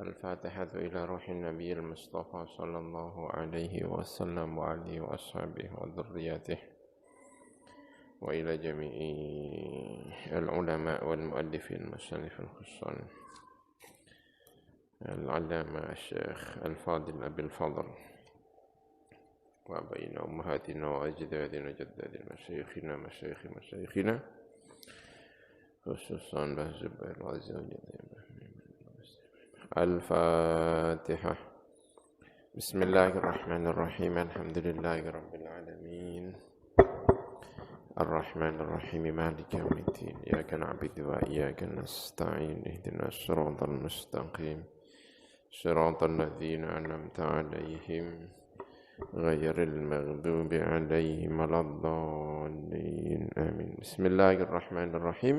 الفاتحة إلى روح النبي المصطفى صلى الله عليه وسلم وعليه وأصحابه وذرياته وإلى جميع العلماء والمؤلفين المصنفين خصوصا العلامة الشيخ الفاضل أبي الفضل وأبينا أمهاتنا وأجدادنا وجدادنا مشايخنا خصوصا به زبير العزيز الفاتحة. بسم الله الرحمن الرحيم. الحمد لله رب العالمين الرحمن الرحيم مالك يوم الدين إياك نعبد وإياك نستعين اهدنا الصراط المستقيم صراط الذين أنعمت عليهم غير المغضوب عليهم ولا الضالين آمين. بسم الله الرحمن الرحيم.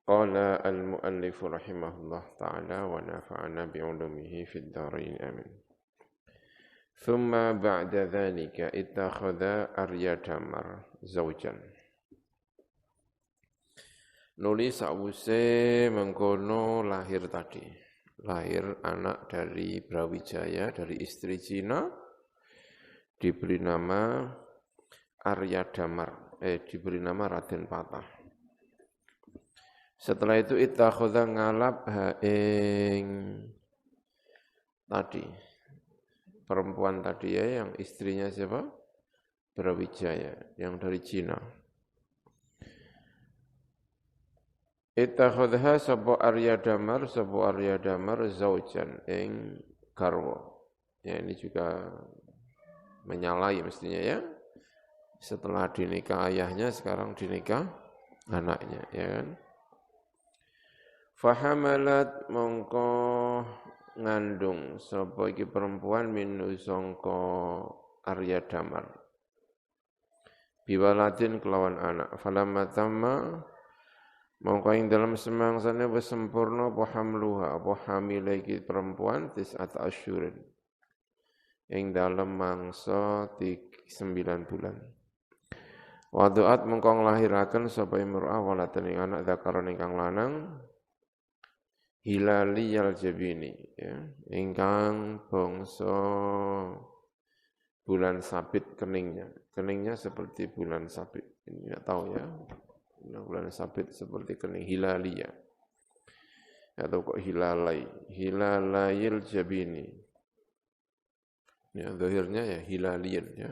قال المؤلف رحمه الله تعالى ونفعنا بعلومه في الدارين آمين. ثم بعد ذلك اتخذ Arya Damar zaujan. Nulis sawise mengkono lahir tadi. Lahir anak dari Brawijaya, dari istri Cina, diberi nama Arya Damar, diberi nama Raden Patah. Setelah itu ittakhadha ngalap ing tadi perempuan tadi ya, yang istrinya siapa? Brawijaya, yang dari Cina. Ittakhadha sapa Arya Damar zaujan ing garwa. Ya, ini juga menyalahi mestinya ya. Setelah dinikah ayahnya, sekarang dinikah anaknya, ya kan? Fahamalat mongko ngandung sapa iki perempuan minu sangka Arya Damar. Biwalatin kelawan anak. Falamma tamma mongko ing dalam semangsane wis sempurna apa hamluha apa hamile iki perempuan 9 asyurin. Ing dalam mangsa 9 bulan. Wadu'at mongko nglahiraken sapa imro'ah walatan ing anak zakaron ingkang lanang. Hilaliyal jabini, ya, ingkang bangsa bulan sabit keningnya. Keningnya seperti bulan sabit. Ini tidak tahu ya. Bulan sabit seperti kening hilaliyah. Atau kok hilalai. Hilalayil jabini. Ya, zahirnya ya hilaliyun ya.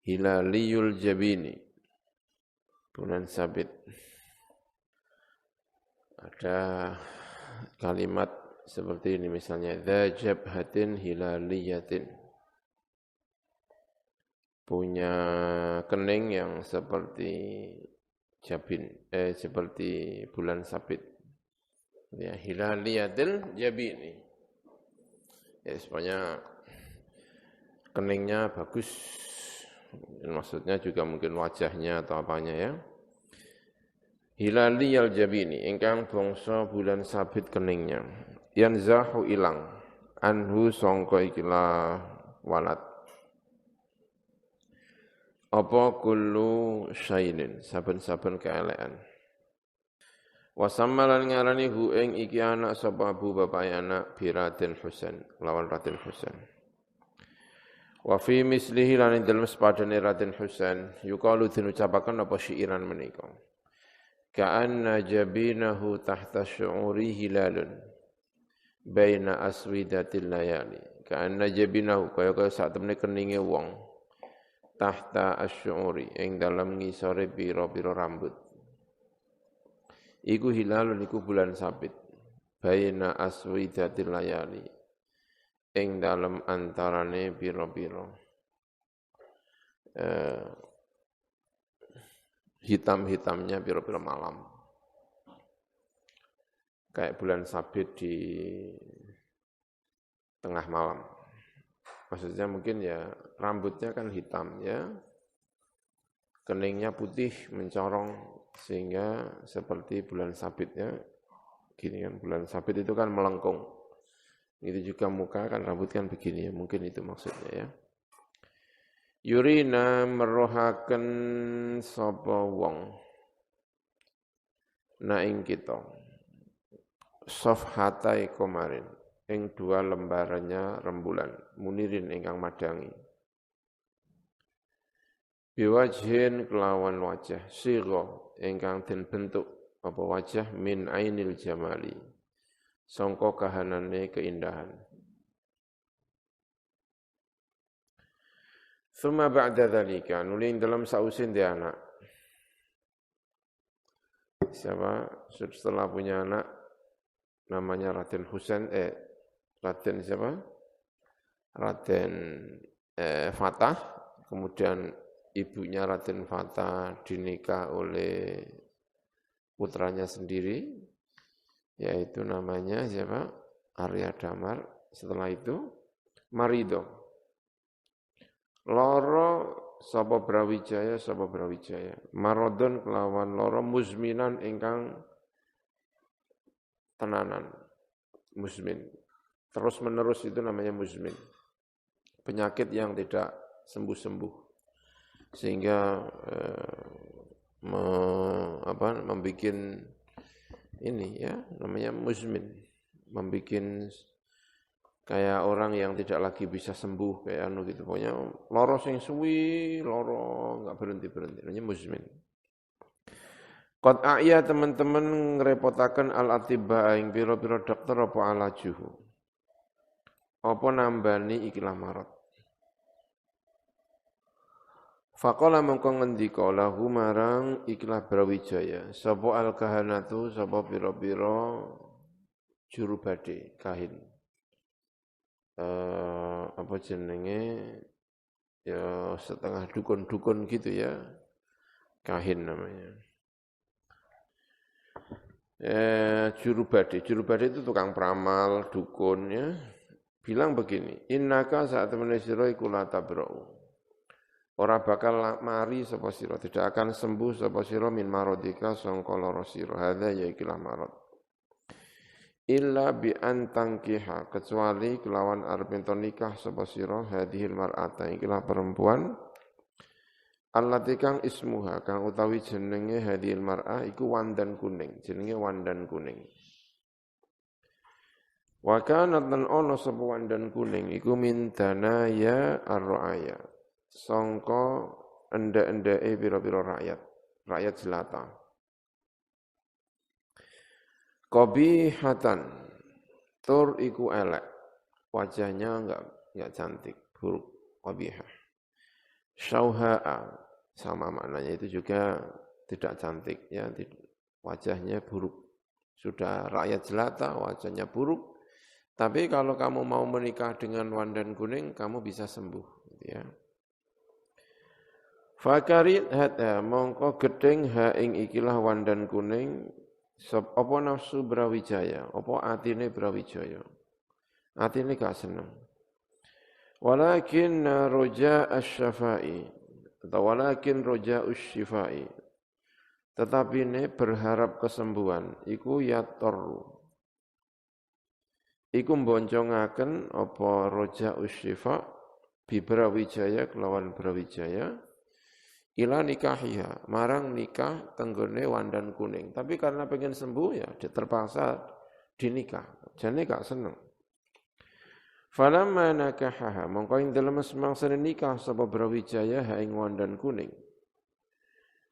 Hilaliyul jabini. Bulan sabit. Ada kalimat seperti ini misalnya dza jabhatin hilaliyatin, punya kening yang seperti jabin seperti bulan sabit ya, hilaliyatil jabini ya, semuanya keningnya bagus, maksudnya juga mungkin wajahnya atau apanya ya. Hilaliyal jabini, ingkang bangsa bulan sabit keningnya. Yanzahu ilang, anhu sangka ikilah walad. Apa kullu syainin, saben-saben keelekan. Wasammalan ngarani hu ing iki anak sapa abu bapak anak bi Raden Husain, lawan Raden Husain. Wa fi mislihi lan dalem sepadane Raden Husain, yuqalu dinucapaken apa syairan menika. Ka'anna jabinahu tahta syu'uri hilalun baina aswidatil layali. Ka'anna jabinahu kaya-kaya sak temene keninge wong tahta asy'uri ing dalam ngisore pira-pira rambut. Iku hilalun iku bulan sabit baina aswidatil layali ing dalam antarane pira-pira hitam-hitamnya pira-pira malam. Kayak bulan sabit di tengah malam. Maksudnya mungkin ya rambutnya kan hitam ya. Keningnya putih mencorong sehingga seperti bulan sabit ya. Gini kan bulan sabit itu kan melengkung. Itu juga muka kan rambut kan begini ya. Mungkin itu maksudnya ya. Yurina merohaken sapa wong na ing kita safhatai komarin ing dua lembarannya rembulan munirin ingkang madangi biwajhin kelawan wajah siro ingkang den bentuk apa wajah min ainil jamali sangka kahanane keindahan. Suma ba'da dzalika nuli dalam sausin dia anak. Siapa? Setelah punya anak namanya Raden Husain Raden siapa? Raden Fatah, kemudian ibunya Raden Fatah dinikah oleh putranya sendiri, yaitu namanya siapa? Arya Damar. Setelah itu Marido. Loro sapa Brawijaya. Marodon kelawan loro muzminan ingkang tenanan. Muzmin. Terus menerus itu namanya muzmin. Penyakit yang tidak sembuh-sembuh. Sehingga membuat ini ya namanya muzmin, membuat kayak orang yang tidak lagi bisa sembuh kayak gitu, pokoknya loro sing suwi, loro enggak berhenti namanya muzmin. Qad a'ya teman-teman ngerepotaken al-atibba ing pira-pira dokter apa alajuhu. Apa nambani ikilah marot. Faqala mongko ngendika lahu marang ikilah Brawijaya, sapa al-kahanatu, sapa pira-pira juru bade, kahin. Apa jenenge ya setengah dukun-dukun gitu ya. Kahin namanya. Juru bade itu tukang peramal, dukun ya. Bilang begini, innaka saat temene sira iku la tabra'u. Ora bakal mari sapa sira, tidak akan sembuh sapa sira min maradika sangka lara sira. Hadza ya ikilah marad. Illa bi antangkiha, kecuali kelawan arep ento nikah sapa sira hadhil mar'ata ikilah perempuan allati kang ismuha kang utawi jenenge hadhil mar'ah iku wandan kuning, jenenge wandan kuning. Wa kanat lan ana sapa wandan kuning iku min danaya ar-ra'aya. Sangka enda-endake pira-pira rakyat jelata. Qabihatan tur iku elek, wajahnya enggak cantik, buruk, qabihah. Syauha'a sama maknanya itu juga tidak cantik ya, wajahnya buruk. Sudah rakyat jelata, wajahnya buruk. Tapi kalau kamu mau menikah dengan wandan kuning, kamu bisa sembuh gitu ya. Fakarit hata mongko gedeng ha ing ikilah wandan kuning apa nafsu Brawijaya, apa atine Brawijaya. Atine gak seneng. Walakin roja asy-syafai atau walakin roja usy-syifai. Tetapi ini berharap kesembuhan iku yatorru. Iku mboncongaken apa roja usy-syifa bi Brawijaya kelawan Brawijaya. Ila nikahiha, marang nikah tenggone wandan kuning. Tapi karena pengen sembuh ya terpaksa dinikah. Jane gak seneng. Falamma nakahaha, mongko ing dalem semangsane nikah sapa Brawijaya ha ing wandan kuning.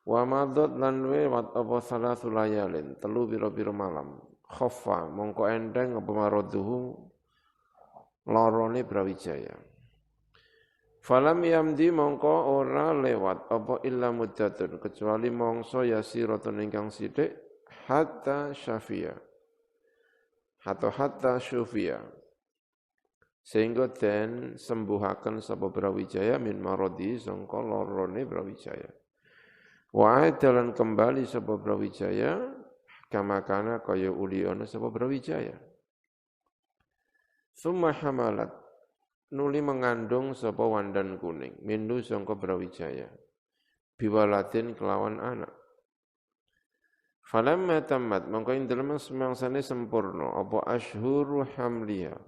Wa madad lan lewat apa salasul layalin, 3 pira-pira malam. Khaffa, mongko endeng apa maraduhu larane Brawijaya. Falam yamdi mongko ora lewat apa illa muddatun kecuali mongso yasiratun ingkang sithik hatta syafia atau hatta syufia sehingga den sembuhaken sapa Brawijaya min maradi sangka larane Brawijaya wa dalan kembali sapa Brawijaya kama kana kaya uli ana sapa Brawijaya summa hamalat nuli mengandung sapa wandan kuning mindu sangka Brawijaya biwalatin kelawan anak. Falamma tamat mongko ing dalem semangsane sempurna apa asyhuru hamliha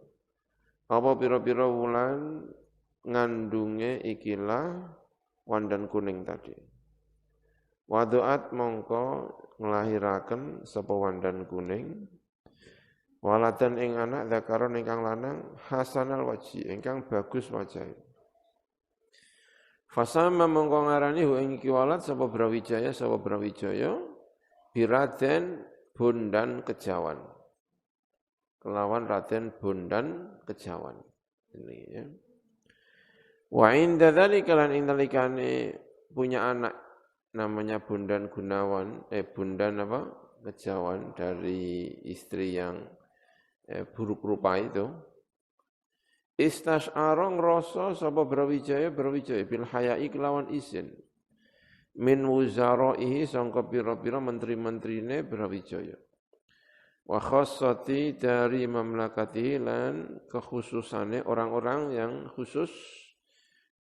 apa pira-pira wulan ngandunge ikilah wandan kuning tadi. Wadu'at mongko nglahiraken sapa wandan kuning Waladan ing anak dzakaron ingkang lanang hasanal waji ingkang bagus wajahe. Fasama mongko ngarani hu ing iki walad sapa Brawijaya biraden Bondan Kejawan. Kelawan Raden Bondan Kejawan. Ini ya. Wa inda dzalika lan indalikane punya anak namanya Bondan Gunawan, Bondan Kejawan dari istri yang buruk rupa itu. Istasy'ara ngrasa sapa Brawijaya bil haya'i kelawan izin. Min wuzaraihi sangka pira-pira menteri-menterine Brawijaya. Wa khassati dari mamlakatihi lan kekhususane orang-orang yang khusus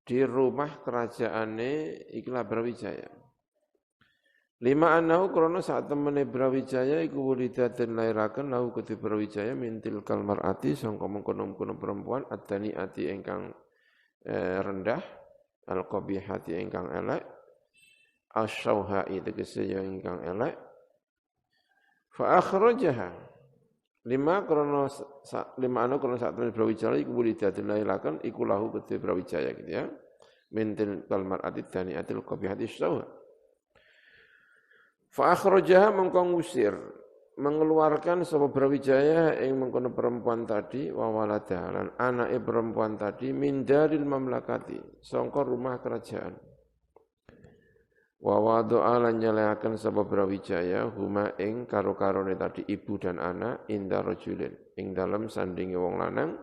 di rumah kerajaane ikilah Brawijaya. Lima anahu krono saat temene Brawijaya iku wulidaten lairaken lahu kedhe Brawijaya mintil kalmarati sangka mengkono-mengkono perempuan adani ati ingkang rendah alqabihati ingkang elek asyauhai tegese ya ingkang elek fa akhrajaha lima anahu krono saat temene Brawijaya iku wulidaten lairaken iku lahu kedhe Brawijaya gitu ya mintil kalmarati adani ati alqabihati asyauha. Fa akhrajaha mengko ngusir mengeluarkan sapa Brawijaya ing mengkono perempuan tadi wa waladaha lan anake perempuan tadi min daril mamlakati sangka rumah kerajaan. Wa wada'a lan nyalehaken sapa Brawijaya huma ing karo-karone tadi ibu dan anak inda rajulin ing dalem sandinge wong lanang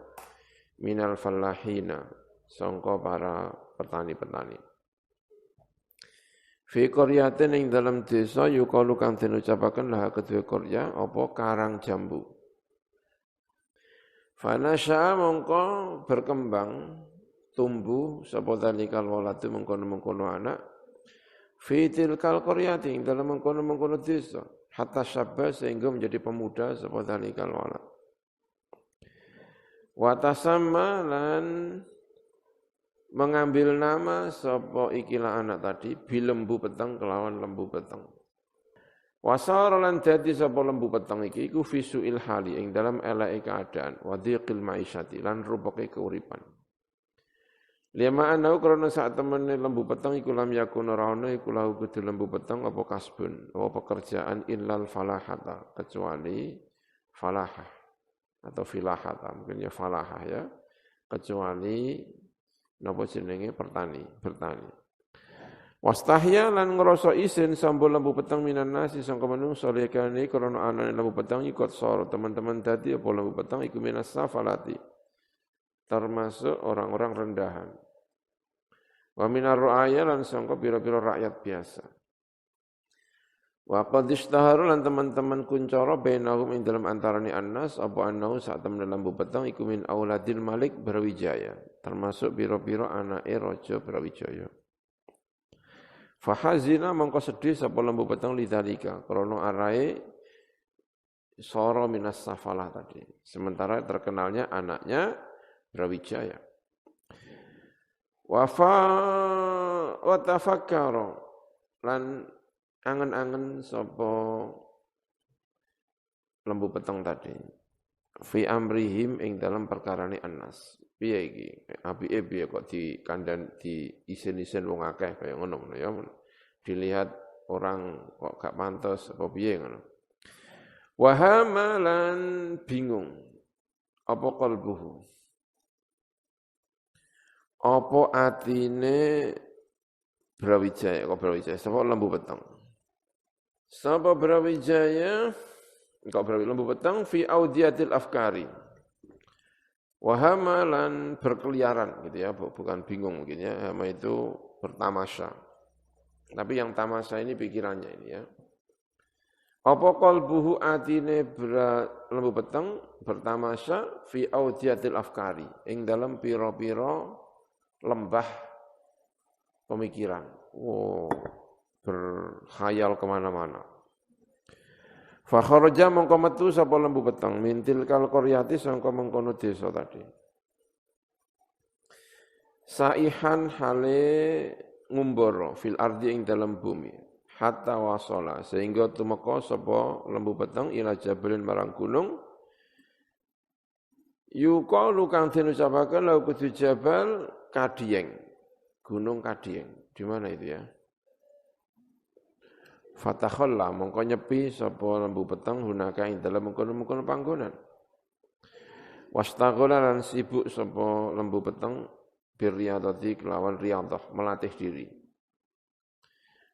minal fallahina sangka para petani-petani. Fi qaryatin ing dalam desa yukalu kang den ucapaken lah kedue qarya apa karang jambu. Fanasha mongko berkembang tumbuh sapa dalikal waladu mengkono-mengkono anak fi tilkal qaryati ing dalam mengkono-mengkono desa hatta syabba sehingga menjadi pemuda sapa dalikal walad. Wa tasamma lan mengambil nama sapa ikilah anak tadi bilembu peteng kelawan lembu peteng. Wasara lan dadi sapa lembu peteng iki iku visuil hali ing dalam eleke keadaan wa dhiqil maisyati lan rupake keuripan. Lima anau krana saat temene lembu peteng iku lam yakun ora ana iku lahu kudu lembu peteng apa kasbun apa pekerjaan illal falahata kecuali falahah atau filahata mungkin ya falahah ya kecuali napa jenenge bertani. Wastahya lan ngrasa isin sambul lembu peteng minan nasi sangka manungsa lekane krana anane lembu peteng ikut sor teman-teman dadi apa lembu peteng iku minas safalati termasuk orang-orang rendahan. Wa minar ru'aya lan sangka pira-pira rakyat biasa. Wa qad istaharu lan teman-teman kuncara bainahum ing dalam antarane annas apa annahu sak temen lembu peteng iku min auladil malik Brawijaya termasuk pira-pira anake raja Brawijaya. Fa hazina mongko sedih sapa lembu peteng lidzalika krana arae sara minas safalah tadi sementara terkenalnya anaknya Brawijaya. Wa tafakkara lan angen-angen sapa lembu peteng tadi fi amrihim ing dalam perkarane annas piye iki apike piye kok dikandhan diisin-isin wong akeh kaya ngono ya dilihat orang kok gak pantes apa piye ngono wa hamalan bingung apa qalbuhu apa atine Brawijaya sapa lembu peteng. Sapa Brawijaya, engkau lembu peteng fi audiyatil afkari. Wahama lan berkeliaran gitu ya, bukan bingung mungkin ya, hama itu bertamasya. Tapi yang tamasya ini pikirannya ini ya. Apa qalbuhu atine lembu peteng bertamasya fi audiyatil afkari, ing dalam pira-pira lembah pemikiran. Berkhayal kemana-mana. Fa kharaja mongko metu sapa lembu peteng mintil kal qaryati sangka mengkono desa tadi. Saihan hale ngumbara fil ardi ing dalam bumi hatta wasala sehingga tumeka sapa lembu peteng ila jabalin marang gunung Yuqalu kang den ucapaken lau kudu jabal Kadieng. Gunung Kadieng. Di mana itu ya? Fatakhalla mongko nyepi sapa lembu peteng hunaka ing dalem mengkono-mengkono panggonan. Wastaghala lan sibuk sapa lembu peteng birriyadati kelawan riyadhah melatih diri.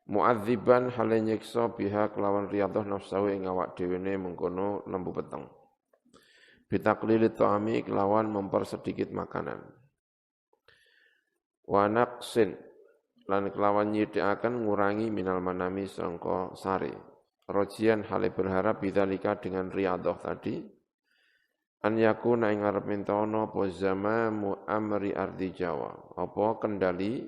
Mu'adziban hale nyiksa biha kelawan riyadhah nafsu ing awak dhewene mengkono lembu peteng. Bitaklili ta'ami kelawan mempersedikit makanan. Wa naqsin lan kelawan nyidhikaken ngurangi minal manami sangka sari. Rojian hale berharap bidzalika dengan riyadhah tadi an yakuna ing arep mintono apa zamamu amri ardi Jawa. Apa kendali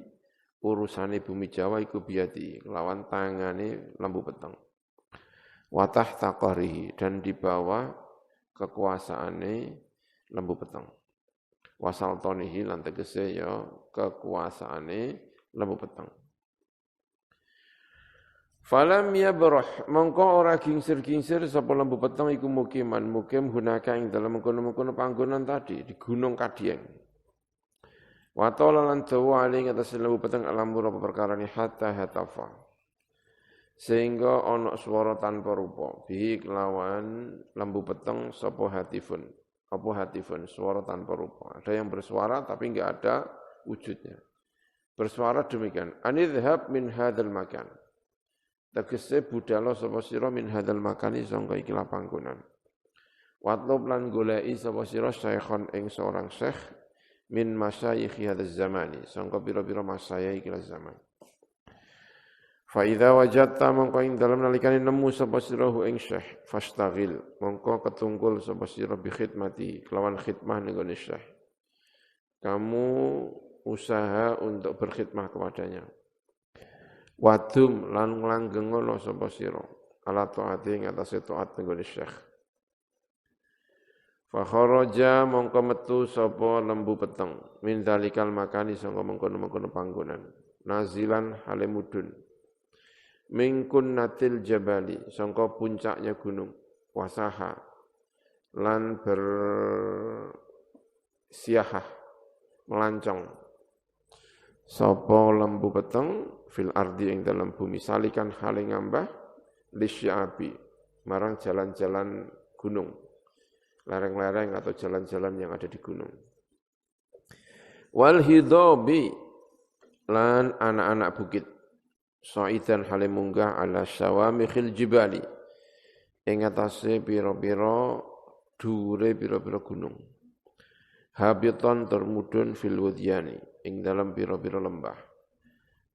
urusane bumi Jawa iku biati kelawan tangane lembu peteng. Wa tahta qahrihi dan di bawah kekuasaane lembu peteng. Wasaltonihi lan tegese ya kekuasaane lembu peteng. Falam yabrah mongko ora gingsir-gingsir sapa lembu peteng iku mukim hunaka ing dalem mengkono-mengkono panggonan tadi di Gunung Kadieng. Wa ta'ala lan dawa ali atas lembu peteng alamur apa perkarane hatta hatafa. Sehingga ana swara tanpa rupa bihi kelawan lembu peteng sapa hatifun. Apa hatifun swara tanpa rupa. Ada yang bersuara tapi enggak ada wujudnya. Bersuara demikian, anidhhab min hadzal makan. Tegese budhalo sapa sira min hadzal makani sangka iki panggonan. Watlub lan goleki sapa sira syekhon ing seorang syekh min masyayikh hadzal zamani sangka pira-pira masyayikh iki zaman. Fa idza wajadta mongko ing dalem nalikane nemu sapa sira ing syekh fastaghil mongko ketungkul sapa sira bi khidmati kelawan khidmah ning syekh. Kamu usaha untuk berkhidmah kepadanya. Wadum lan nglanggengana sapa sira ala taati ing atase taat ning syekh. Fa kharaja mongko metu sapa lembu peteng min dalikal makani sangka mengkono-mengkono panggonan. Nazilan hale mudun. Mingkun natil jabali sangka puncaknya gunung wasaha lan bersiahah melancong sapa lembu peteng fil ardi ing dalam bumi salikan hale ngambah lisyabi marang jalan-jalan gunung lereng-lereng atau jalan-jalan yang ada di gunung wal hidabi lan anak-anak bukit sa'idan hale munggah ala syawamikhil jibali ing atase pira-pira dhuwure pira-pira gunung habiton termudun fil wudyani ing dalam pira-pira lembah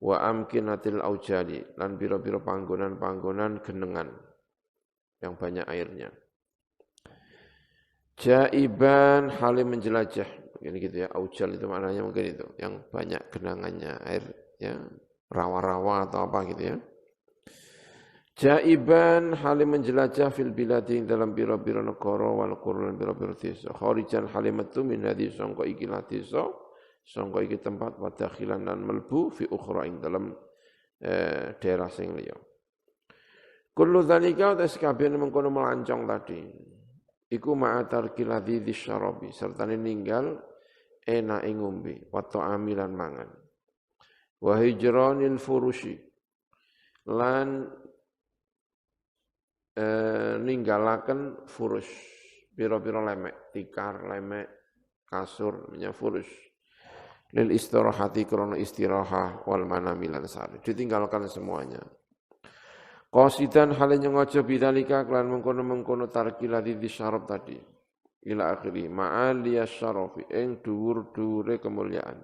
wa amkinatil aujali lan pira-pira panggonan-panggonan genengan yang banyak airnya jaiban halim menjelajah mungkin gitu ya aujal itu maknanya mungkin itu yang banyak genangannya air ya rawa-rawa atau apa gitu ya jaiban halim menjelajah fil biladi dalam biro-biro negara wal qurun biro-biro desa kharijan halim metu min hadis sangka iki desa sangka iki tempat wa dakhilan lan melbu fi ukhra ing dalam daerah sing liya kullu dzalika taskabene mengkono melancong tadi iku ma'atar kiladhi syarabi serta ninggal enak ngombe wa ta'amilan mangan wa hijranil furushi lan ninggalaken furus pira-pira lemek tikar lemek kasur nya furus lil istirahati krana istirahah wal manamilan sari ditinggalkan semuanya qasidan hale nyojo bidzalika kelan mengkono-mengkono tarkilati disyarab tadi ila akhiri ma'aliya syarafi ing dhuwur-dhuwure kemuliaan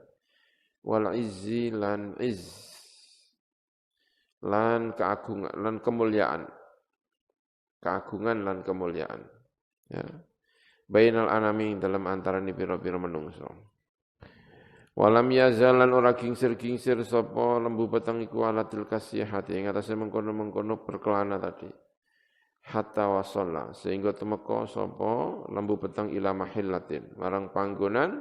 wal izzi lan izz lan keagungan lan kemuliaan lan kemuliaan ya bainal anami dalam antarané pira-pira menungso walam yazalan ora gingsir-gingsir sapa lembu peteng iku alatil kasihati ing atase mengkono-mengkono berkelana tadi hatta wasalla sehingga temeka sapa lembu peteng ila mahillatin marang panggonan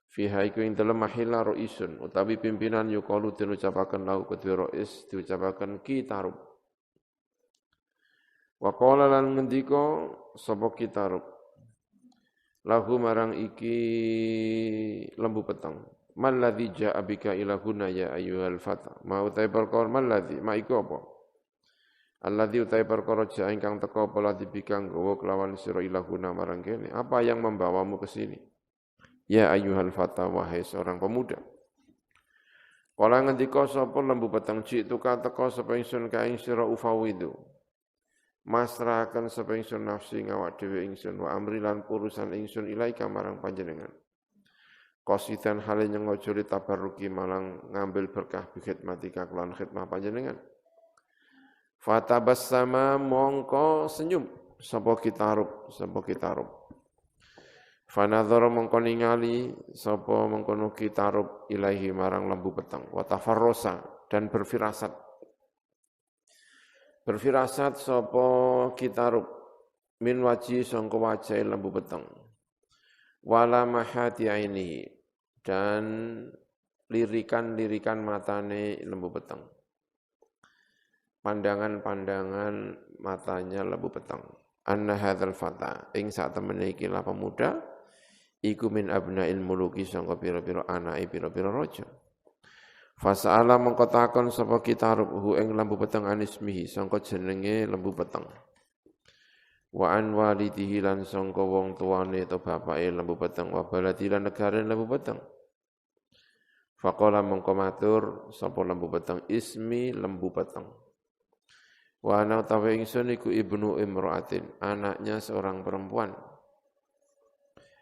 fiha iku ing dalem mahilla ruisun utawi pimpinan yuqalu den ucapaken lahu kedue ruis diucapaken kitarub wa qala lan ngendika sapa kitarub lahu marang iki lembu peteng. Man ladzi ja'a bika ila huna ya ayyuhal fata. Ma utai perkara man ladzi, ma iku apa? Alladzi utai perkara ja'a ingkang teka apa ladzi bika nggawa kelawan sira ila huna marang kene. Apa yang membawamu ke sini? Ya ayyuhal fata wahai seorang pemuda. Kala ngendika sapa lembu peteng jitu ka teka sapa ingsun ka ing sira ufawidu. Masrahaken sapa ingsun nafsi ngawak dhewe ingsun wa amri lan urusan ingsun ilaika marang panjenengan. Qasidan hale nyengojoli tabarruki malang ngambil berkah bi khidmatika kelan khidmah panjenengan. Fatabassama mongko senyum sapa kitarub. Fanadhara mongko ningali sapa mengkono kitarub ilahi marang lembu peteng wa tafarrosa dan berfirasat. Berfirasat sapa kitarub min waji sangka wajah lembu peteng. Wala mahati ainihi dan lirikan-lirikan matane lembu peteng. Pandangan-pandangan matanya lembu peteng. Anna hadzal fata ing sak temene iki la pemuda iku min abnail muluki sangka pira-pira anake pira-pira raja. Fasa'ala mengko takon sapa kitarub hu ing lembu peteng anismihi sangka jenenge lembu peteng. Wa an walidihi lan sangka wong tuane atau bapake lembu peteng wa baladi lan negare lembu peteng. Faqala mengko matur sapa lembu peteng ismi lembu peteng. Wa ana utawa ingsun iku ibnu imra'atin, anaknya seorang perempuan.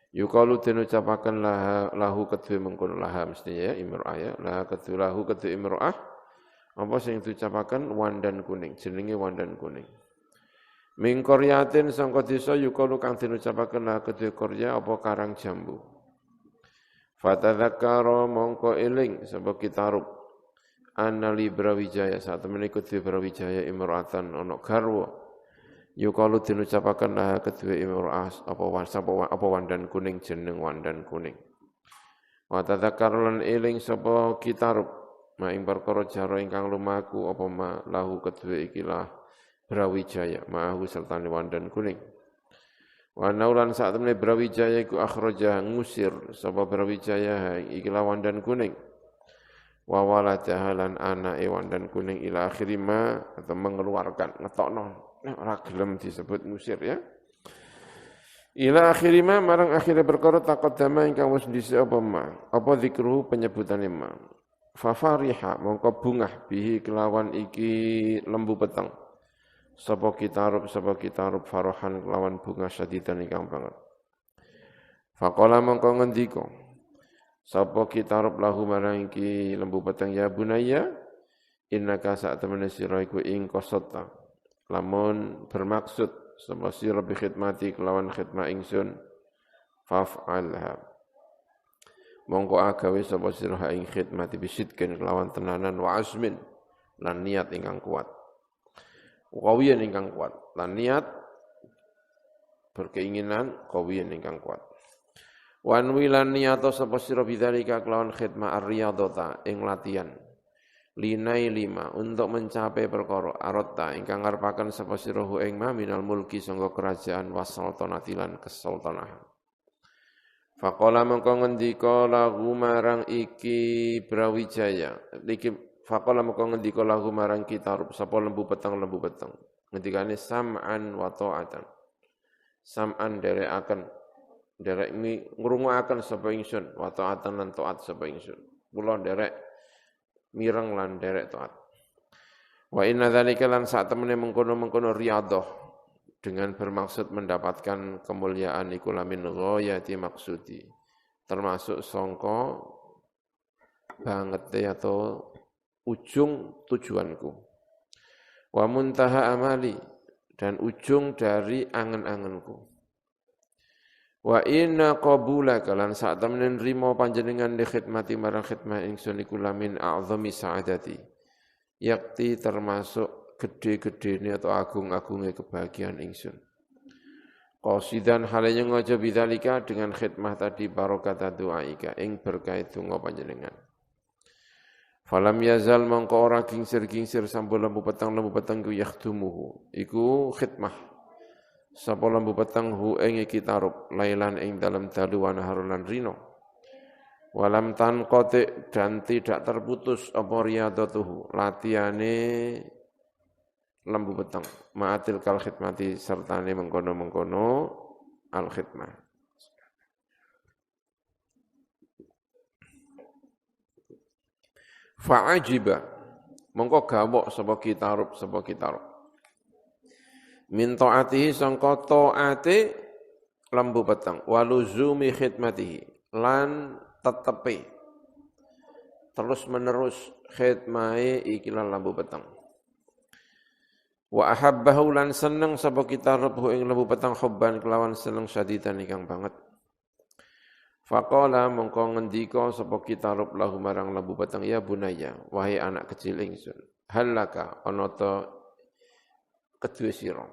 Yuqalu den ucapaken lahu kedue mengkono laha mestinya ya imra'ah ya, lahu kedue imra'ah. Apa sing diucapaken wandan kuning, jenenge wandan kuning. Min qaryatin sangka desa yuqalu kang den ucapaken laha kedue qarya apa karang jambu. Fatadzakkara mongko eling sapa kitarub annali Brawijaya saat temene kedue Brawijaya imra'atan ana garwa. Yuqalu den ucapaken laha kedue imra'ah apa wandan kuning jeneng wandan kuning. Wa tadzakkara lan eling sapa kitarub ma ing perkara jara ingkang lumaku apa ma lahu kedue ikilah Brawijaya ma'ahu sertane wandan kuning. Wa naulan saat temene Brawijaya iku akhraja ngusir sapa Brawijaya ikilah wandan kuning. Wa waladaha lan anake wandan kuning ila akhiri ma atau mengeluarkan ngetokno ora gelem disebut ngusir ya. Ila akhiri ma marang akhire perkara taqaddama ingkang wis dhisik apa zikru penyebutane ma. Fa fariha mongko bungah bihi kelawan iki lembu peteng. Sapa kitarub farahan kelawan bunga sadidan ingkang banget. Faqala mongko ngendika sapa kitarub lahu marang iki lembu peteng ya bunaya innaka sak temene sira iku ing qasata lamun bermaksud sapa sira bi khidmati kelawan khidmah ingsun faf'alha mongko agawe sapa sira ing khidmati bisidkin kelawan tenanan wa azmin lan niat ingkang kuat qawiyan ingkang kuat lan niat berkeinginan qawiyan ingkang kuat. Wan wilan niyato sapa sira bidzalika kelawan khidmah ar-riyadhata ing latihan. Linai lima untuk mencapai perkara aratta ingkang ngarepaken sapa sira ing ma minal mulki sangga kerajaan wasultanati lan kesultanahan. Faqala mengko ngendika lahu marang iki Brawijaya. Faqala mengko ngendika lahu marang kitarub sapa lembu peteng. Ngendikane sam'an wa ta'atan. Sam'an derek ngrungokaken sapa ingsun wa taatan lan taat sapa ingsun. Kula derek mireng lan derek taat. Wa inna dzalika lan sak temene mengkono riyadhah dengan bermaksud mendapatkan kemuliaan iku lamin ghayati maksudi. Termasuk sangka bangete atau ujung tujuanku. Wa muntaha amali dan ujung dari angen-angenku. Wa inna qabulaka lan sak temene nrimo panjenengan li khidmati marang khidmah ingsun iku lamin a'zami sa'adati. Yakti termasuk gede-gedene atau agung-agunge kebahagiaan ingsun. Qasidan halanya ngaja bidzalika dengan khidmah tadi barokat doaika ing berkah donga panjenengan. Falam yazal mangko ora gingsir-gingsir sampun lembu peteng ku yakhdumuhu. Iku khidmah sapa lambu peteng hu ing iki tarub lailan ing dalam dalu wa naharun lan rino walam tanqati dan tidak terputus apa riyadatuhu latihane lambu peteng ma'atil kal khidmati sertane mengkono-mengkono al khidmah. Fa'ajiba mongko gawok sapa kitarub min ta'atihi sangka ta'ate lambu peteng waluzumi khidmatihi lan tetepi terus menerus khidmai ikilah lambu peteng wa ahabbahu lan seneng sapa kitarub ing lambu peteng hubban kelawan seneng syadidan ingkang banget. Faqala mongko ngendika sapa kitarub lahu marang lambu peteng ya bunaya wahai anak kecil ingsun halaka ana ta kedue sira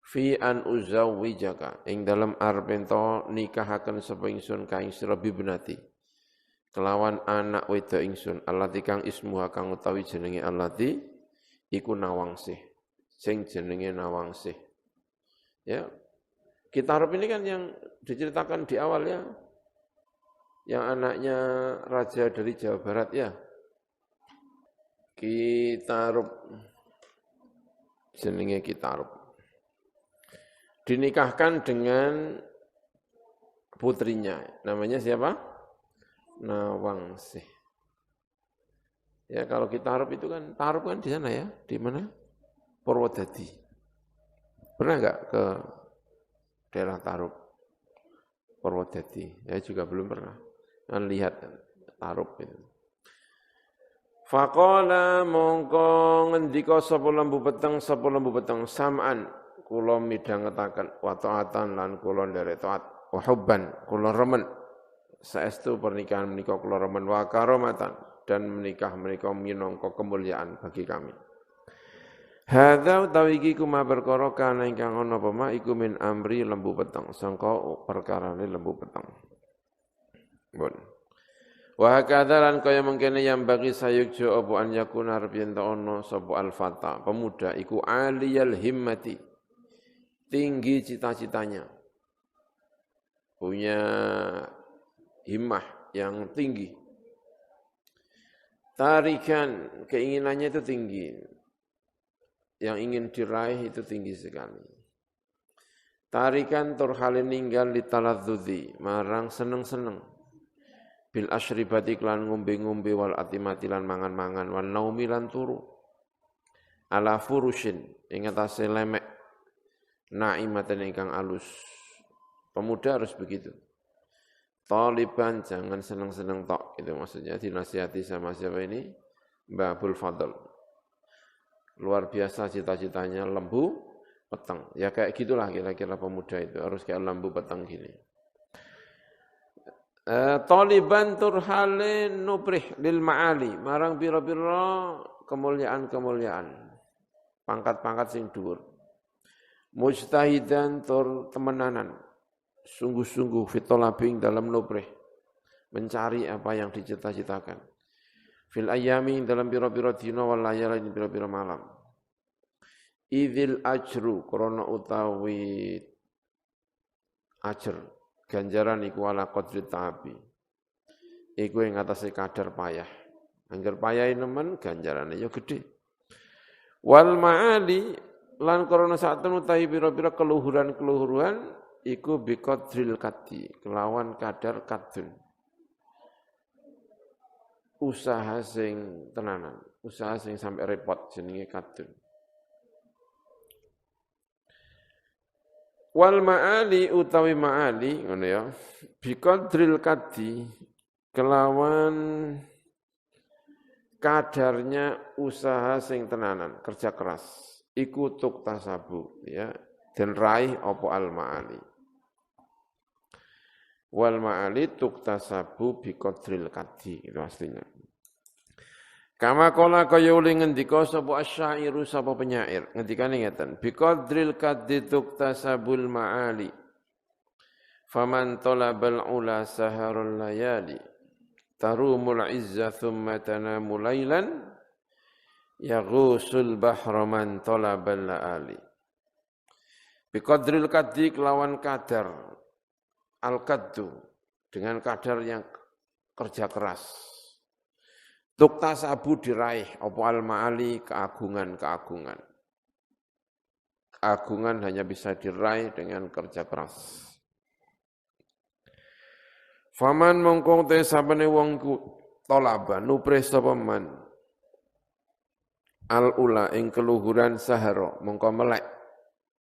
fi an uzawwijaka ing dalem arep ento nikahaken sapa ingsun ka ing sira bibnati kelawan anak wedok ingsun allati kang ismuha kang utawi jenenge allati iku Nawangsih sing jenenge Nawangsih ya. Kitarub ini kan yang diceritakan di awal ya, yang anaknya raja dari Jawa Barat ya. Kitarub, jenenge Kitarub. Dinikahkan dengan putrinya, namanya siapa? Nawangsih. Ya kalau Kitarub itu kan, Tarub kan di sana ya, di mana? Purwodadi. Pernah enggak ke daerah Tarub, Purwodadi? Saya juga belum pernah. Kan lihat Tarub itu. Faqala mongko ngendika sapa lambu peteng sam'an kula midhangetaken wa ta'atan lan kula nderek taat wa hubban kula remen saestu pernikahan menika kula remen wa karamatan dan menikah menika minangka kemuliaan bagi kami. Hadza utawi iki kuma perkara kana ingkang ana apa ma iku min amri lembu peteng sangka perkarane lembu peteng. Bon. Wa hakadzalan kaya mengkene yang bagi sayukjo apa an yakuna yen ta ana sapa al-fata pemuda iku aliyal himmati tinggi cita-citanya. Punya himmah yang tinggi. Tarikan keinginannya itu tinggi. Yang ingin diraih itu tinggi sekali. Tarikan turhalin ninggal di taladzudzi, marang seneng-seneng. Bil asyribati klan ngombe-ngombe wal atimati lan mangan-mangan, wal naumi lan turu. Ala furushin, ingatase lemek, naimatan ingkang alus. Pemuda harus begitu. Taliban jangan seneng-seneng tok, itu maksudnya dinasihati sama siapa ini? Mbah Abdul Fadl. Luar biasa cita-citanya lembu peteng. Ya kayak gitulah kira-kira pemuda itu. Harus kayak lembu peteng gini. Taliban turhalin nubrih lil ma'ali. Marang biro-biro kemuliaan-kemuliaan. Pangkat-pangkat sing dhuwur. Mujtahidan tur temenanan. Sungguh-sungguh fitolabing dalam nubrih. Mencari apa yang dicita-citakan. Fil ayami dalam biro-biro dina wal layalin biro-biro malam. Idzil ajru krana utawi ajr ganjaran iku ala qadri ta'abi. Iku ing atase kadar payah. Angger payah nemen ganjarane ya gedhe. Wal ma'ali lan krana saten utawi biro-biro keluhuran-keluhuran iku bi qadril kaddi kelawan kadar kadun. Usaha sing tenanan, usaha sing sampai repot jenenge kadun. Wal ma'ali utawi ma'ali ngono ya. Bi qadril kaddi kelawan kadarnya usaha sing tenanan, kerja keras. Iku tuk tasabu ya dan raih apa al ma'ali. Wal ma'ali tuktasabu bi qadril kaddi itu aslinya. Kama qala kaya uli ngendika sapa asyairu sapa penyair ngendikane ngeten bi qadril kaddi tuktasabul ma'ali faman talabal ula saharul layali tarumul izza thumma tanamu lailan yaghusul bahra man talabal laali. Biqadril kaddi kelawan kadar al-kaddu dengan kadar yang kerja keras. Tuktasabu diraih apa al-ma'ali keagungan-keagungan. Keagungan hanya bisa diraih dengan kerja keras. Faman mongkong te sabane wong tolaba nupres sapa man al-ula ing keluhuran sahara mongko melek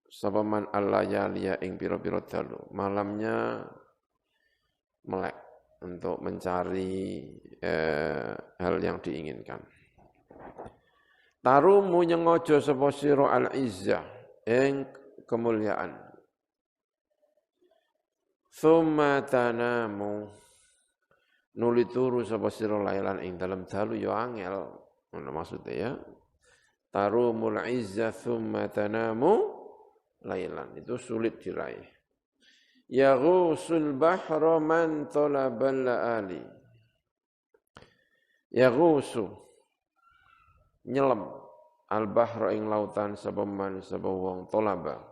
sapa man al-layaliya ing pira-pira dalu malamnya melek untuk mencari hal yang diinginkan. Tarumu nyengojo sapa sira al-izzah ing kemuliaan. Tsumma tanamu nuli turu sapa sira lailan ing dalem dalu ya angel ngono maksudnya ya. Tarumul izzah tsumma tanamu lailan itu sulit diraih. Yaghusul bahra man talabal laali. Yaghusu nyelam al bahra ing lautan sapa man sapa wong talaba.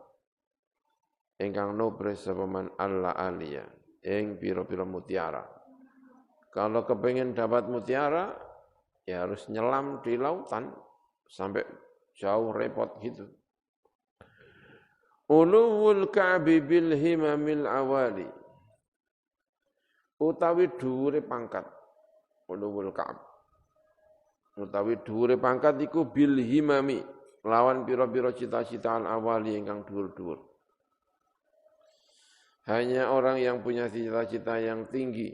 Ingkang nupres sapa man alla alia ing pira-pira mutiara. Kalau kepingin dapat mutiara ya harus nyelam di lautan sampai jauh repot gitu. Uluwul ka'bi bil himamil awali. Utawi dhuwure pangkat. Uluwul ka'b. Utawi dhuwure pangkat iku bil himami lawan pira-pira cita-cita awali ingkang dhuwur-dhuwur. Hanya orang yang punya cita-cita yang tinggi,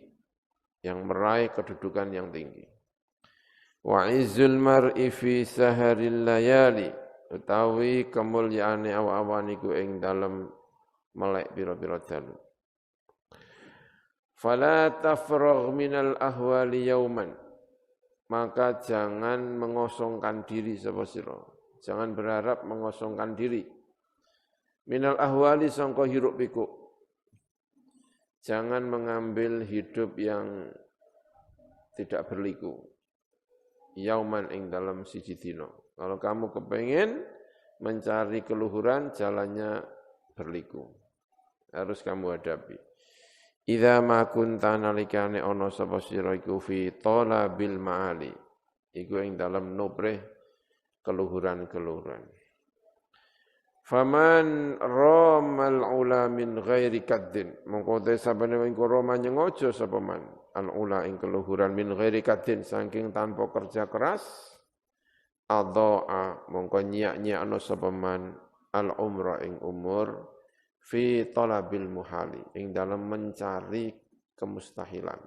yang meraih kedudukan yang tinggi. Wa izzul mar'i fi saharil layali, utawi kemuliaane awan iku ing dalem melek pira-pira dalu. Fala tafragh minal ahwali yauman, maka jangan mengosongkan diri sapa sira. Jangan berharap mengosongkan diri. Minal ahwali sangka hiruk pikuk. Jangan mengambil hidup yang tidak berliku. Yauman ing dalam siji dina. Kalau kamu kepengen mencari keluhuran, jalannya berliku. Harus kamu hadapi. Idza ma kunta nalikane ana sapa sira iku fi talabil ma'ali. Iku ing dalam nuprih keluhuran-keluhuran. Faman ramal ula min ghairi kaddin, mongko te sabane wing roma nyengojo sapa man al ula ing keluhuran min ghairi kaddin saking tanpa kerja keras, adhaa mongko nyiak-nyiakno sapa man al umra ing umur fi talabil muhali ing dalam mencari kemustahilan.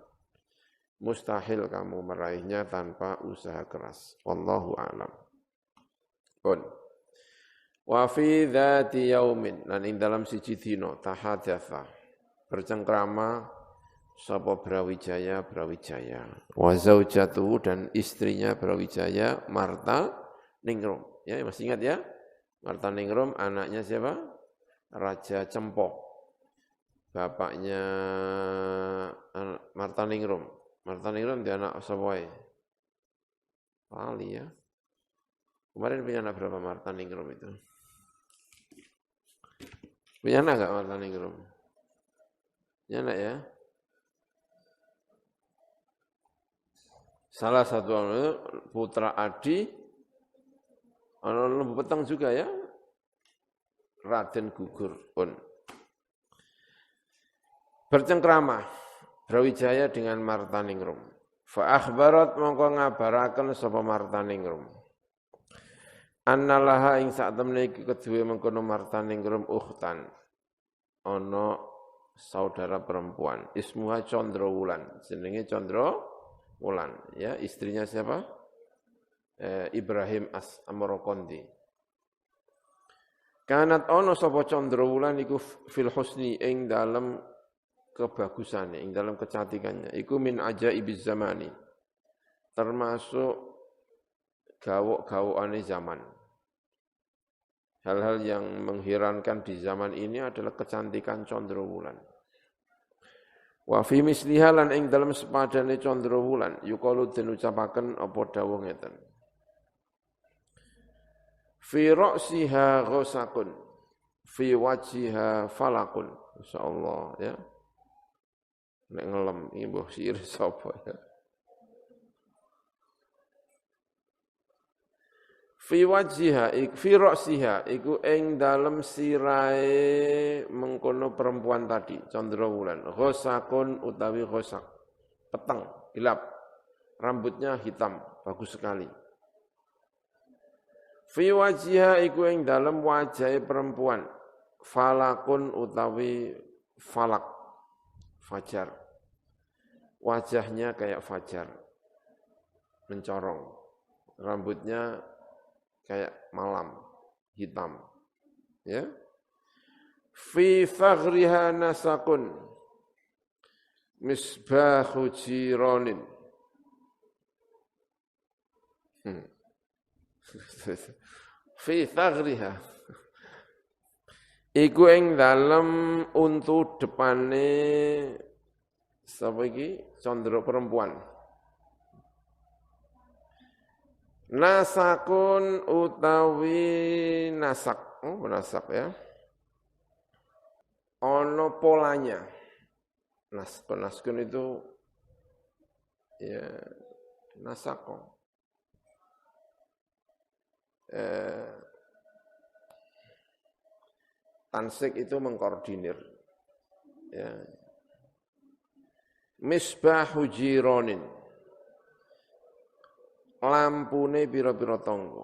Mustahil kamu meraihnya tanpa usaha keras. Wallahu a'lam. Wa fi dzati yaumin lan ing dalam siji dina tahadatsa bercengkrama sapa Brawijaya wa zaujatu dan istrinya Brawijaya Marta Ningrum ya masih ingat ya Marta Ningrum anaknya siapa Raja Cempok bapaknya Marta Ningrum dia anak sapa wae Lali ya kemarin punya anak berapa Marta Ningrum itu punya anak enggak Marta Ningrum? Punya anak ya? Salah satu putra Adi, Lembu Peteng juga ya, Raden Gugur pun. Bercengkrama, Brawijaya dengan Marta Ningrum. Fa akhbarat mongko ngabaraken sapa Marta Ningrum. Annalaha ing sak temene iki keduwe mengkono Marta Ningrum ukhtan. Ana saudara perempuan, ismuha Condrowulan, jenenge Condrowulan, ya istrinya siapa? Ibrahim As-Amrokondi. Kanat ana sapa Condrowulan iku fil husni ing dalem kebagusane, ing dalem kecantikannya, iku min ajaibiz zamani. Termasuk gawok-gawokane zaman. Hal-hal yang mengherankan di zaman ini adalah kecantikan Condrowulan. Wa fi misliha lan ing dalem sepadane Condrowulan yuqalu den ucapaken apa dawuh ngeten. Fi ra'siha ghasaqun. fi wajhiha falakun. Insyaallah ya. Nek ngelem iki mbah syair sapa ya. Fi wajhiha fi ra'siha iku ing dalem sirahe mengkono perempuan tadi candra wulan ghosakun utawi ghosak peteng gelap rambutnya hitam bagus sekali fi wajhiha iku ing dalem wajahe perempuan falakun utawi falak fajar wajahnya kayak fajar mencorong rambutnya kayak malam hitam ya fi faghriha nasakun misbahu jiranin fi faghriha iku ing dalem untu depane sapa iki candra perempuan nasakun utawi nasak, nasak ya. Ono polanya. Naskun itu ya nasakon. Tansik itu mengkoordinir. Ya. Misbahu jironin. Lampune pira-pira tangga.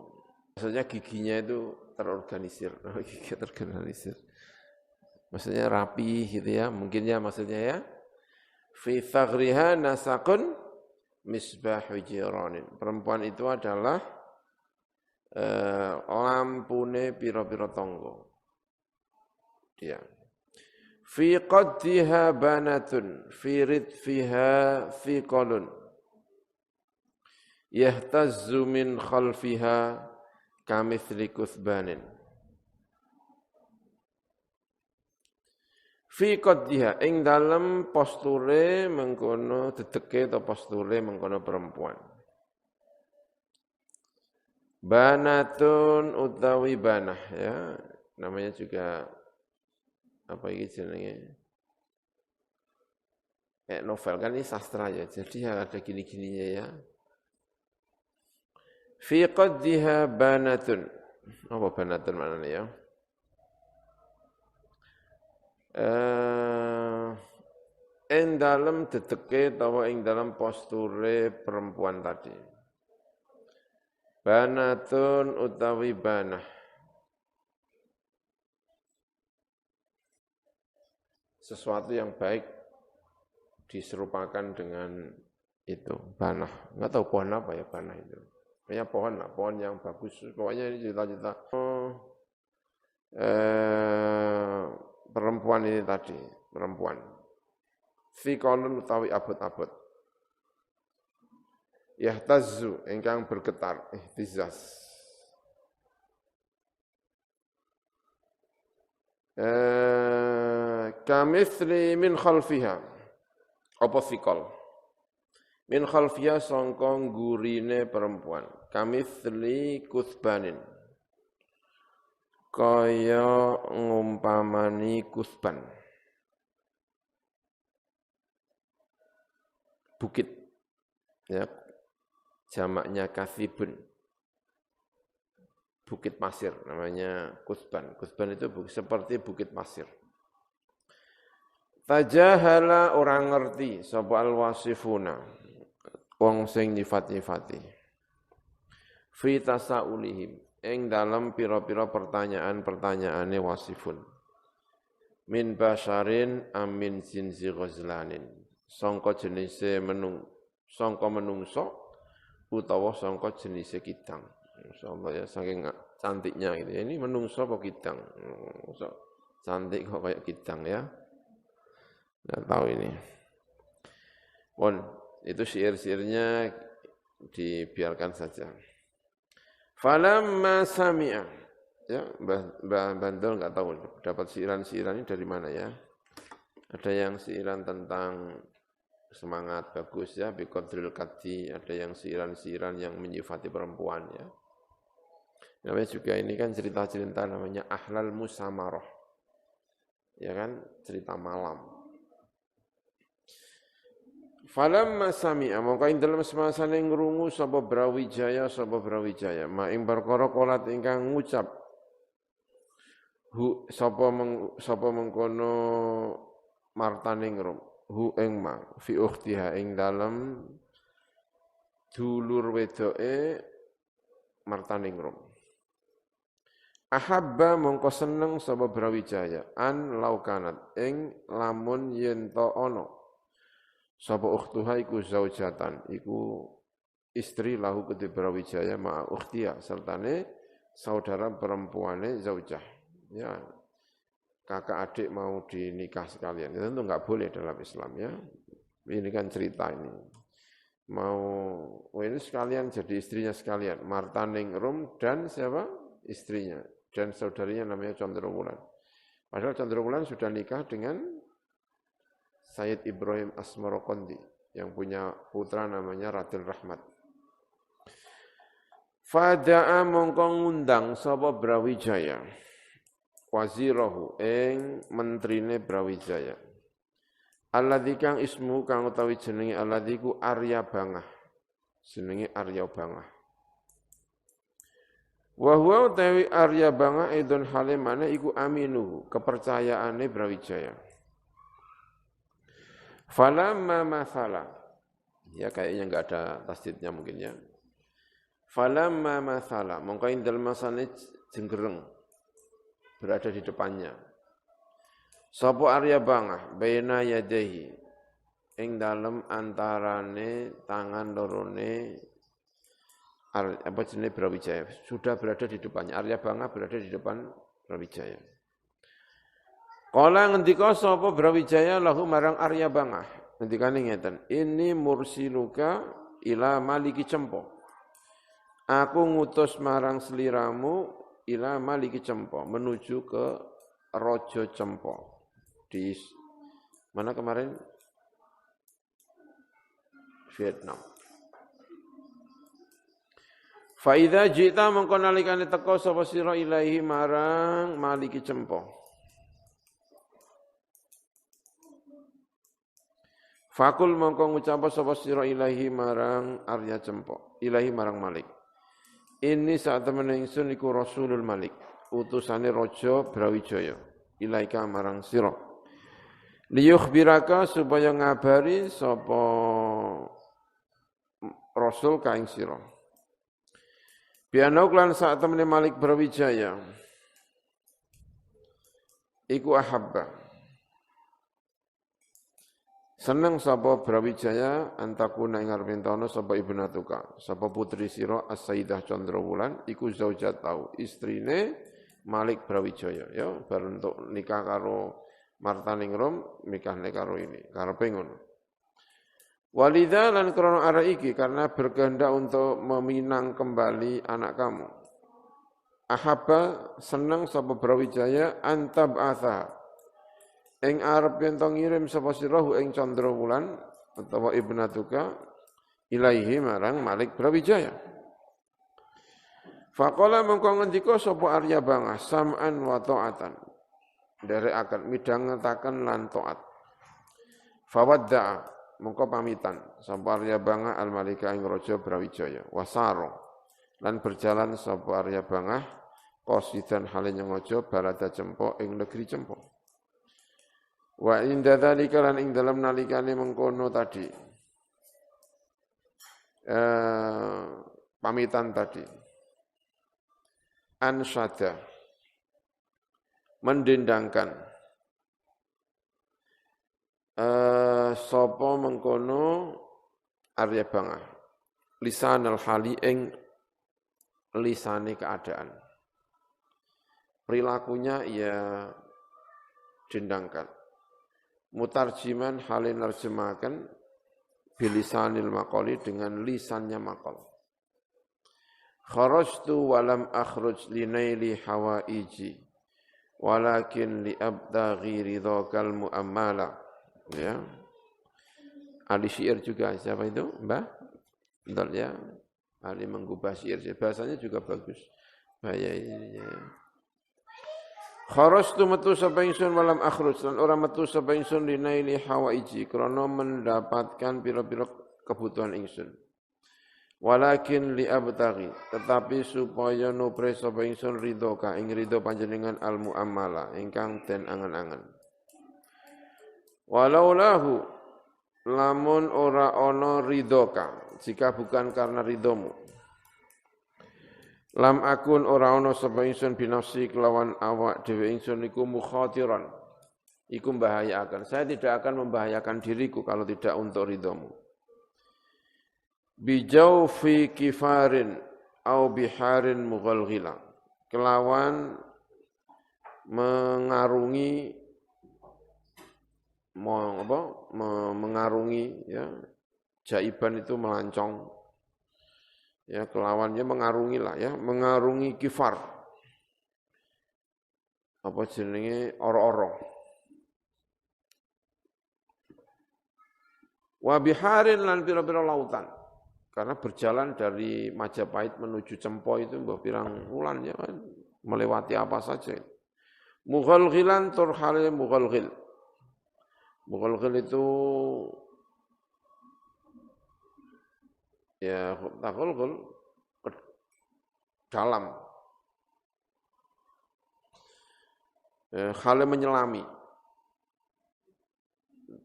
Maksudnya giginya itu terorganisir. Gigi terorganisir. Maksudnya rapi gitu ya. Mungkin ya maksudnya ya. Fi faghriha nasakun misbahu jiranin. Perempuan itu adalah lampune pira-pira tangga. Dia. Fi qaddiha banatun. Fi ridfiha fi qalun. Yahtazzu min khalfiha kamithli kuthbanin. Fi qaddiha ing dalem posture mengkono dedeke atau posture mengkono perempuan. Banatun utawi banah ya, namanya juga apa iki jenenge? Novel kan ini sastra ya, jadi ada gini-gininya ya. Fi qaddiha banatun. Apa banatun maknanya ya? Ing dalem dedeke utawa ing dalem posture perempuan tadi. Banatun utawi banah. Sesuatu yang baik diserupakan dengan itu, banah. Enggak tahu pohon apa ya banah itu. Pokoknya pohon lah, pohon yang bagus. Pokoknya ini cerita-cerita. Perempuan ini tadi, perempuan. Fi qalun utawi abot-abot. Yahtazzu, ingkang bergetar, ihtizaz. Kamithli min khalfiha. Apa fikol? Min khalfiha sangka gurine perempuan. Kamithli kuthbanin. Kaya ngumpamani kuthban. Bukit. Ya. Jamaknya kathibun. Bukit pasir namanya kuthban. Kuthban itu seperti bukit pasir. Tajahala orang ngerti sapa al-wasifuna. Wong sing nyifat-nyifati. Fi tasaulihim ing dalam pira-pira pertanyaan-pertanyaane wasifun. Min basyarin amin jinsi ghazlanin. Sangka jenise sangka menungso utawa sangka jenise kidang. Masyaallah ya saking cantiknya gitu. Ini menungso apa kidang? Cantik kok kayak kidang ya. Enggak tahu ini. Pon, itu syair-syairnya dibiarkan saja. Falamma sami'a. Ya, Mbah Bandel enggak tahu dapat siiran-siiran ini dari mana ya. Ada yang siiran tentang semangat bagus ya, biqadril qaddi, ada yang siiran-siiran yang menyifati perempuan ya. Namanya juga ini kan cerita-cerita namanya Ahlal Musamarah. Ya kan, cerita malam. Falamma sami'a mongko ing dalem semasane ngrungu sapa Brawijaya ma ing perkara kolat ingkang ngucap sapa mengkono martaning rum hu ing ma fi ukhtiha ing dalem dulur wedoke martaning rum. Ahabba mongko seneng sapa Brawijaya an laukanat ing lamun yen ta ana sapa ukhtuha iku zaujatan iku istri lahu kedhe Brawijaya ma ukhtiya sertane saudara perempuane zaujah ya kakak adik mau dinikah sekalian itu tentu enggak boleh dalam Islam ya ini kan cerita ini mau ini sekalian jadi istrinya sekalian martaning rum dan siapa istrinya dan saudarinya namanya Condrowulan. Padahal Condrowulan sudah nikah dengan Sayyid Ibrahim Asmarokondi yang punya putra namanya Radil Rahmat. Fada'a mongko ngundang sapa Brawijaya wazirahu ing mentrine Brawijaya. Alladzi kang ismu kang utawi jenenge alladzi ku Arya Bangah. Jenenge Arya Bangah. Wa huwa utawi Arya Bangah idun halimane iku aminuhu, kepercayaane Brawijaya. Falamma mathala. Ya kayaknya enggak ada tasdidnya mungkin ya. Falamma mathala, mongko indal masane jenggereng berada di depannya. Sapa Arya Bangah baina yadehi ing dalem antarane tangan lorone apa jenenge Brawijaya sudah berada di depannya. Arya Bangah berada di depan Brawijaya. Kala ngendika sapa Brawijaya lahu marang Arya Bangah. Ngendikane ngeten, "Ini mursiluka ila Maliki Cempo." Aku ngutus marang seliramu ila Maliki Cempo menuju ke Raja Cempo. Di mana kemarin? Vietnam. Fa idza jita mongko nalikane teka sapa sira ilahi marang Maliki Cempo. Fakul mongko ngucap sapa sira ilahi marang Arya Cempo, ilahi marang Malik. Ini saat temen ingsun iku Rasulul Malik, utusane Raja Brawijaya, ilaika marang sira. Liyukhbiraka supaya ngabari sapa Rasul ka ing sira. Bianau klan saat temene Malik Brawijaya iku ahabba seneng sapa Brawijaya antakuna ing arep entono sapa ibnatuka sapa putri sira As-Sayyidah Condrowulan iku zaujat tau istrine Malik Brawijaya ya bar untuk nikah karo martaning rum nikahne karo ini karepe ngono. Walidha lan krono arah iki karena berkehendak untuk meminang kembali anak kamu. Ahabba seneng sapa Brawijaya antab atha. Ing arep yen to ngirim sapa sirahu ing Condrowulan utawa ibnatuka ilaihi marang Malik Brawijaya. Faqala mongko ngendika sapa Arya Bangah sam'an wa ta'atan. Derekaken midhangetaken lan taat. Fawadda'a mongko pamitan sapa Arya Bangah al-Malika ing Raja Brawijaya wasaro lan berjalan sapa Arya Bangah qasidan hale nyengaja balada Cempo ing negeri Cempo wa inda dzalika lan ing dalam nalikane mengkono tadi pamitan tadi ansada mendendangkan sapa mengkono Arya Bangah lisan al-hali ing lisane keadaan perilakunya ia dendangkan mutarjiman halin nerjemahkan bilisanil maqali dengan lisannya maqal kharajtu walam akhruj linaili hawaiji walakin li abdaghi ridhakal muammala. Ya, ahli syair juga siapa itu Mbah? Betul ya, ahli menggubah syair bahasanya juga bagus. bahaya ini. Kharastu metu sapa ingsun walam akhruj lan ora metu sapa ingsun linaili hawaiji krana mendapatkan pira-pira kebutuhan ingsun. Walakin li abtaghi tetapi supaya nupre sapa ingsun ridho ka ing ridho panjenengan al muammala ingkang den angen-angen. Walau lahu lamun ora ana ridho ka jika bukan karena ridhomu. Lam akun ora ana sapa ingsun binafsi kelawan awak dhewe ingsun iku mukhatiran. Iku membahayakan. Saya tidak akan membahayakan diriku kalau tidak untuk ridhamu. Bijaufi kifarin au biharin mughalghila. Kelawan mengarungi mengarungi ya. Jaiban itu melancong. Ya, kelawannya mengarungi lah ya, mengarungi kifar. Apa jenenge oro-oro. Wa biharin lan pira-pira lautan. Karena berjalan dari Majapahit menuju Cempo itu mbah pirang wulan ya kan, melewati apa saja. Mughalghilan turhale mughalghil. Mughalghil itu ya taghulghul ke dalam. Khale menyelami.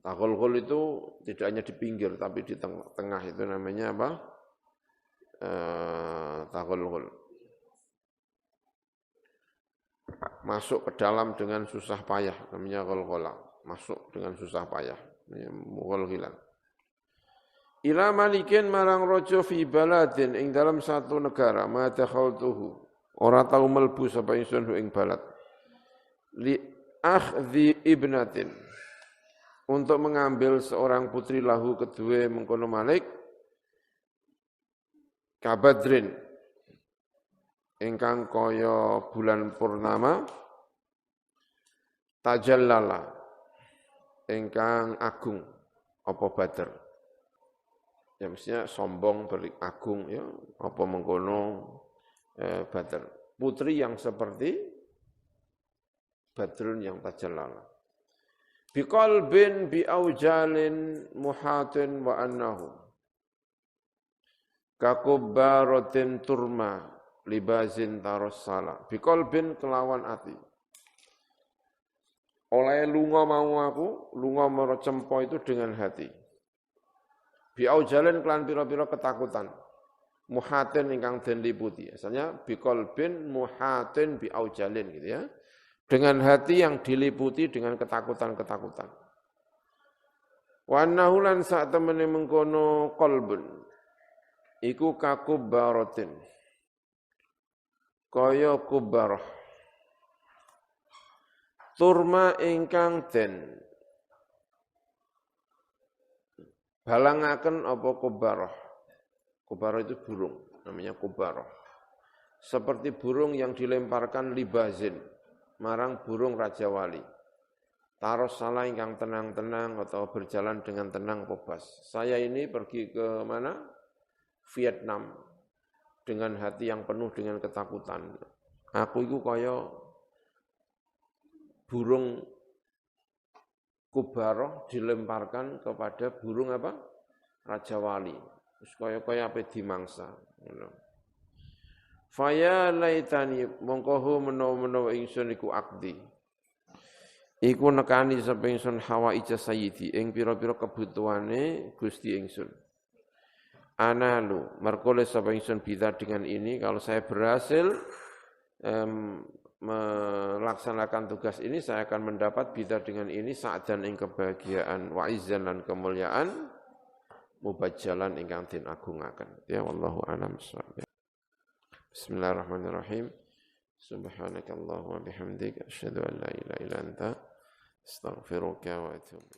Taghulghul itu tidak hanya di pinggir tapi di tengah itu namanya apa? Taghulghul. Masuk ke dalam dengan susah payah namanya ghalghala. Masuk dengan susah payah. Mughalghilan. Ila malikin marang raja fi baladin ing dalam satu negara ma takhaltuhu ora tau melbu sapa ingsun ing balad li akhdhi ibnatin untuk mengambil seorang putri lahu kedua mengkono malik kabadrin ingkang kaya bulan purnama tajallala ingkang agung apa badar. Ya mestinya sombong berik agung ya apa mengkono badar. Putri yang seperti badrun yang tajallala. Biqalbin biaujalin muhatin wa annahu kakubbaratin turma libazin tarossala. Biqalbin kelawan ati. Oleh lunga mau aku, lunga mara Cempo itu dengan hati. Biaujalin kelan pira-pira ketakutan. Muhatin ingkang den liputi. Asalnya biqalbin muhatin biaujalin gitu ya. Dengan hati yang diliputi dengan ketakutan-ketakutan. Wa annahu lan sak temene mengkono qalbun iku kakubbaratin. Kaya kubbarah. Turma ingkang den balangaken apa kubbarah. Kubbarah itu burung, namanya kubbarah. Seperti burung yang dilemparkan libazin, marang burung Raja Wali. Taros salah ingkang tenang-tenang atau berjalan dengan tenang bebas. Saya ini pergi ke mana? Vietnam. Dengan hati yang penuh dengan ketakutan. Aku itu kaya burung kubbarah dilemparkan kepada burung apa? Raja Wali. Terus kaya apa dimangsa. Faya laitani mongkohu menawa ingsun iku akdi. Iku nekani sapa ingsun hawaija sayyidi ing pira-pira kebutuhane Gusti ingsun. Analu merkole sapa ingsun bidzat dengan ini kalau saya berhasil melaksanakan tugas ini saya akan mendapat bidzat dengan ini sa'dan ing kebahagiaan wa izzan lan kemuliaan mubajjalan ingkang den agungaken. Ya wallahu a'lam bissawab. Bismillahirrahmanirrahim. Subhanakallahumma bihamdika asyhadu an la ilaha illa anta astaghfiruka wa atubu